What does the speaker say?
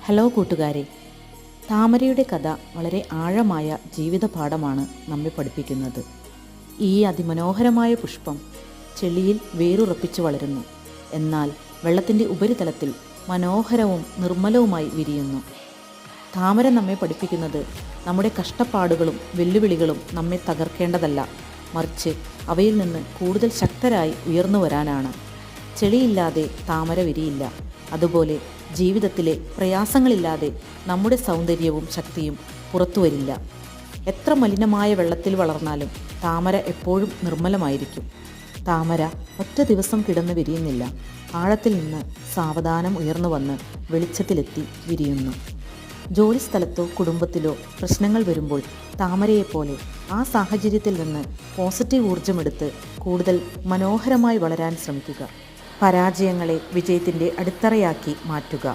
Hello കൂട്ടുകാരെ, താമരയുടെ കഥ വളരെ ആഴമായ ജീവിത പാഠമാണ് നമ്മെ പഠിപ്പിക്കുന്നത്. ഈ അതിമനോഹരമായ പുഷ്പം ചെളിയിൽ വേരുറപ്പിച്ചു വളരുന്നു. എന്നാൽ വെള്ളത്തിൻ്റെ ഉപരിതലത്തിൽ മനോഹരവും നിർമ്മലവുമായി വിരിയുന്നു. താമര നമ്മെ പഠിപ്പിക്കുന്നത് നമ്മുടെ കഷ്ടപ്പാടുകളും വെല്ലുവിളികളും നമ്മെ തകർക്കേണ്ടതല്ല, മറിച്ച് അവയിൽ നിന്ന് കൂടുതൽ ശക്തരായി ഉയർന്നു വരാനാണ്. ചെളിയില്ലാതെ താമര വിരിയില്ല. അതുപോലെ ജീവിതത്തിലെ പ്രയാസങ്ങളില്ലാതെ നമ്മുടെ സൗന്ദര്യവും ശക്തിയും പുറത്തു വരില്ല. എത്ര മലിനമായ വെള്ളത്തിൽ വളർന്നാലും താമര എപ്പോഴും നിർമ്മലമായിരിക്കും. താമര ഒറ്റ ദിവസം കിടന്ന് വിരിയുന്നില്ല. ആഴത്തിൽ നിന്ന് സാവധാനം ഉയർന്നു വന്ന് വെളിച്ചത്തിലെത്തി വിരിയുന്നു. ജോലിസ്ഥലത്തോ കുടുംബത്തിലോ പ്രശ്നങ്ങൾ വരുമ്പോൾ താമരയെപ്പോലെ ആ സാഹചര്യത്തിൽ നിന്ന് പോസിറ്റീവ് ഊർജ്ജമെടുത്ത് കൂടുതൽ മനോഹരമായി വളരാൻ ശ്രമിക്കുക. പരാജയങ്ങളെ വിജയത്തിൻ്റെ അടിത്തറയാക്കി മാറ്റുക.